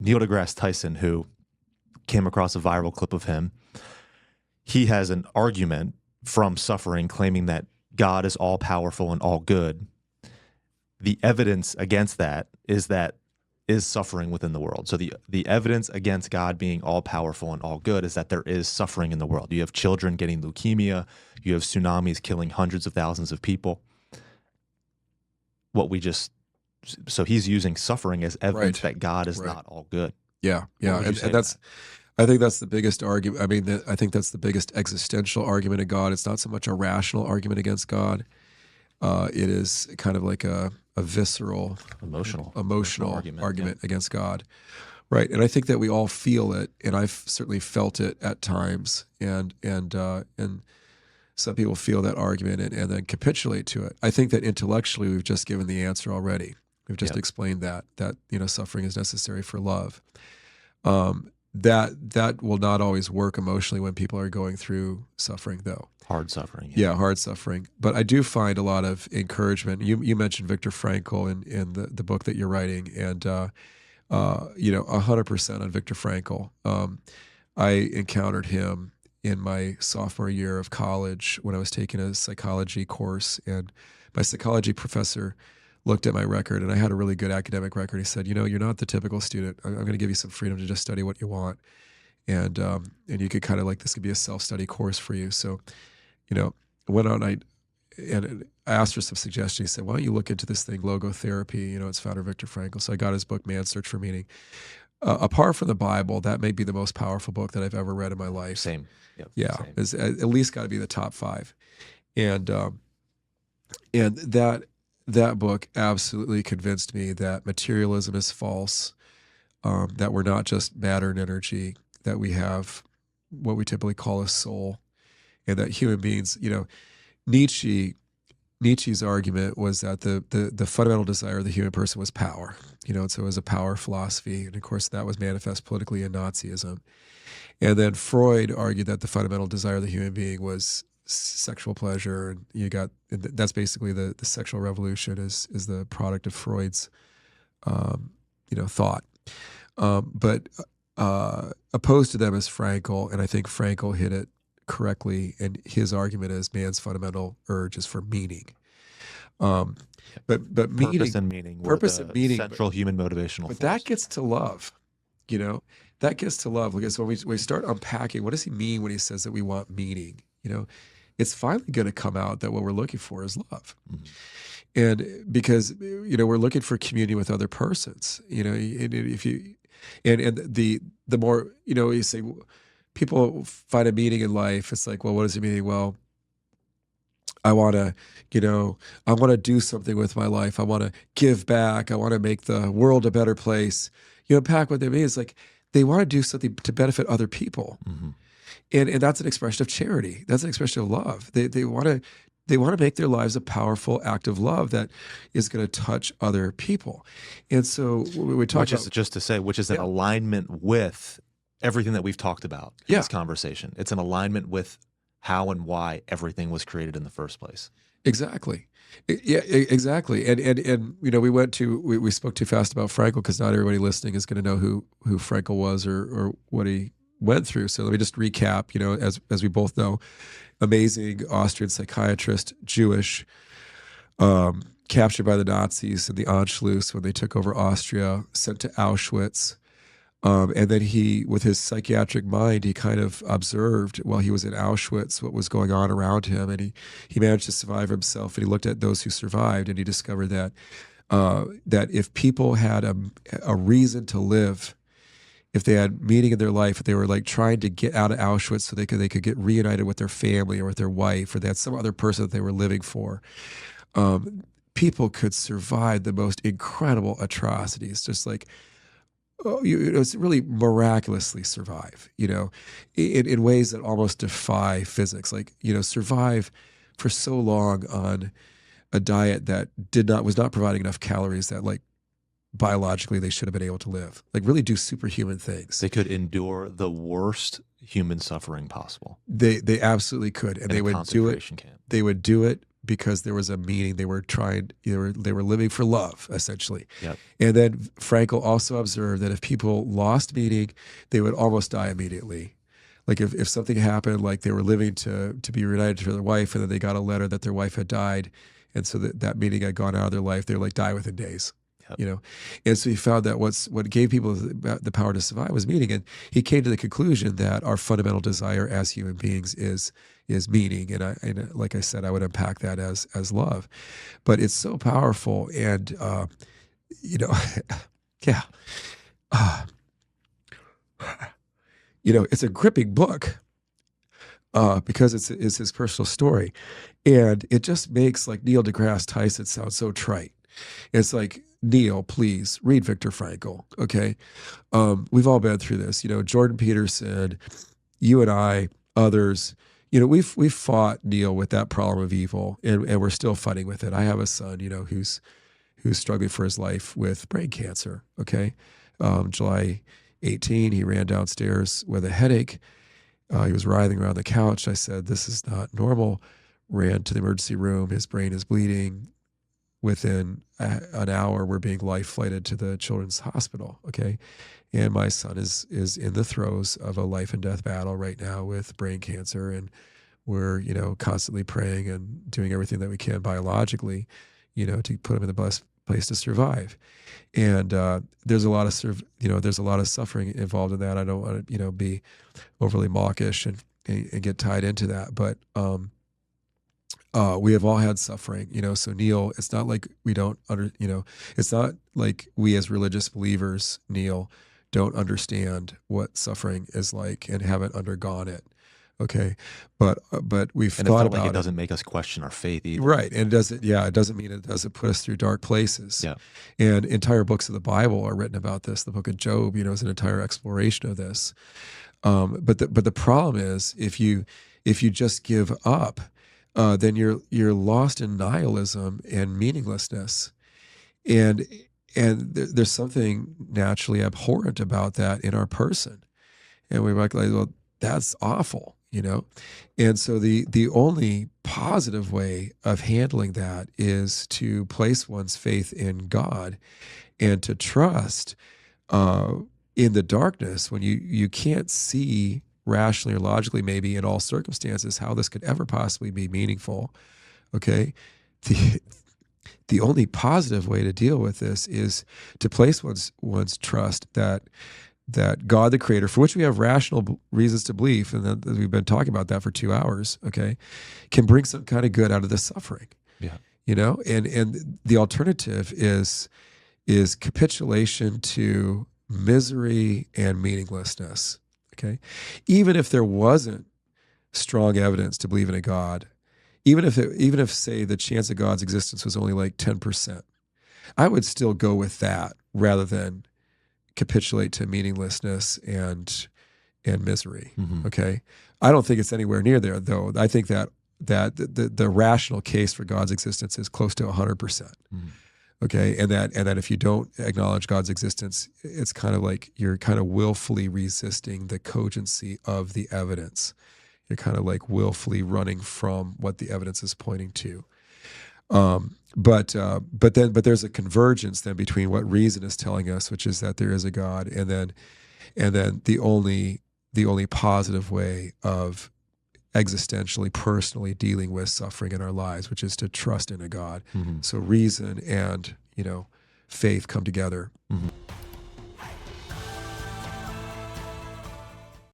Neil deGrasse Tyson, who came across a viral clip of him. He has an argument from suffering claiming that God is all powerful and all good. The evidence against that is suffering within the world. So the evidence against God being all powerful and all good is that there is suffering in the world. You have children getting leukemia, you have tsunamis killing hundreds of thousands of people. So he's using suffering as evidence that God is not all good. Yeah. And that's, I think that's the biggest argument. I mean, I think that's the biggest existential argument of God. It's not so much a rational argument against God. It is kind of like a visceral, emotional argument against God. Right. And I think that we all feel it, and I've certainly felt it at times. And some people feel that argument and then capitulate to it. I think that intellectually we've just given the answer already. We've just explained that suffering is necessary for love. That will not always work emotionally when people are going through suffering, though. Hard suffering. Yeah, hard suffering. But I do find a lot of encouragement. You mentioned Viktor Frankl in the book that you're writing, and 100% on Viktor Frankl. I encountered him in my sophomore year of college when I was taking a psychology course, and my psychology professor looked at my record, and I had a really good academic record. He said, you're not the typical student. I'm going to give you some freedom to just study what you want. And you could kind of this could be a self-study course for you. So, went on, I asked for some suggestions. He said, why don't you look into this thing, logotherapy? It's founder Viktor Frankl. So I got his book, Man's Search for Meaning. Apart from the Bible, that may be the most powerful book that I've ever read in my life. Same. Yep, yeah. Same. It's at least got to be the top 5. And that book absolutely convinced me that materialism is false, that we're not just matter and energy, that we have what we typically call a soul, and that human beings, Nietzsche's argument was that the fundamental desire of the human person was power, and so it was a power philosophy. And of course that was manifest politically in Nazism. And then Freud argued that the fundamental desire of the human being was sexual pleasure, and that's basically the sexual revolution is the product of Freud's thought. But opposed to them is Frankl, and I think Frankl hit it correctly, and his argument is man's fundamental urge is for meaning. But meaning, purpose and meaning, central human motivational force. But that gets to love, that gets to love, because when we start unpacking, what does he mean when he says that we want meaning? It's finally going to come out that what we're looking for is love. Mm-hmm. And because, we're looking for communion with other persons, and if you, and the more, you say, people find a meaning in life. It's like, well, what is the meaning? Well, I want to do something with my life. I want to give back. I want to make the world a better place. Unpack what they mean. It's like they want to do something to benefit other people. Mm-hmm. And that's an expression of charity. That's an expression of love. They want to make their lives a powerful act of love that is going to touch other people. And so we talk about, which is in alignment with everything that we've talked about in this conversation. It's an alignment with how and why everything was created in the first place. Exactly. Yeah, exactly. And we spoke too fast about Frankl, because not everybody listening is going to know who Frankl was or what he went through. So let me just recap, as we both know, amazing Austrian psychiatrist, Jewish, captured by the Nazis in the Anschluss when they took over Austria, sent to Auschwitz. And then he, with his psychiatric mind, he kind of observed while he was in Auschwitz what was going on around him, and he managed to survive himself. And he looked at those who survived, and he discovered that if people had a reason to live, if they had meaning in their life, if they were trying to get out of Auschwitz so they could get reunited with their family or with their wife, or they had some other person that they were living for, people could survive the most incredible atrocities, just it's really miraculously survive, in ways that almost defy physics. Survive for so long on a diet that was not providing enough calories that biologically they should have been able to live, really do superhuman things. They could endure the worst human suffering possible. They absolutely could, and they would do it. Camp. They would do it because there was a meaning. They were living for love, essentially. Yep. And then Frankl also observed that if people lost meaning, they would almost die immediately. Like if something happened, like they were living to be reunited to their wife, and then they got a letter that their wife had died, and so that meaning had gone out of their life, they would like die within days. Yep. And so he found that what gave people the power to survive was meaning, and he came to the conclusion that our fundamental desire as human beings is meaning, and like I said, I would unpack that as love, but it's so powerful, and yeah, it's a gripping book because it's his personal story, and it just makes like Neil deGrasse Tyson sound so trite. It's like, Neil, please read Viktor Frankl. Okay. We've all been through this, Jordan Peterson, you and I, others, we've fought, Neil, with that problem of evil, and we're still fighting with it. I have a son, who's struggling for his life with brain cancer. Okay. July 18, he ran downstairs with a headache. He was writhing around the couch. I said, this is not normal. Ran to the emergency room. His brain is bleeding. Within an hour, we're being life flighted to the children's hospital. Okay. And my son is in the throes of a life and death battle right now with brain cancer. And we're, constantly praying and doing everything that we can biologically, to put him in the best place to survive. And there's a lot of there's a lot of suffering involved in that. I don't want to, be overly mawkish and get tied into that. But we have all had suffering, so Neil, it's not like we don't it's not like we as religious believers, Neil, don't understand what suffering is like and haven't undergone it. Okay. But we've thought about it doesn't make us question our faith either. Right. And it doesn't mean it doesn't put us through dark places. Yeah. And entire books of the Bible are written about this. The book of Job, is an entire exploration of this. But the problem is if you just give up, then you're lost in nihilism and meaninglessness, and there's something naturally abhorrent about that in our person, and we're like, well, that's awful, and so the only positive way of handling that is to place one's faith in God and to trust in the darkness when you can't see rationally or logically, maybe in all circumstances, how this could ever possibly be meaningful. Okay. The only positive way to deal with this is to place one's trust that God, the Creator, for which we have rational reasons to believe, and that we've been talking about that for 2 hours, okay, can bring some kind of good out of the suffering. Yeah. And the alternative is capitulation to misery and meaninglessness. Okay, even if there wasn't strong evidence to believe in a God, even if say the chance of God's existence was only like 10%, I would still go with that rather than capitulate to meaninglessness and misery. Mm-hmm. Okay, I don't think it's anywhere near there, though. I think that the rational case for God's existence is close to 100%. Mm-hmm. Okay, and that if you don't acknowledge God's existence, it's kind of like you're kind of willfully resisting the cogency of the evidence. You're kind of like willfully running from what the evidence is pointing to. But there's a convergence then between what reason is telling us, which is that there is a God, and then the only positive way of existentially, personally dealing with suffering in our lives, which is to trust in a God. Mm-hmm. So reason and, faith come together. Mm-hmm.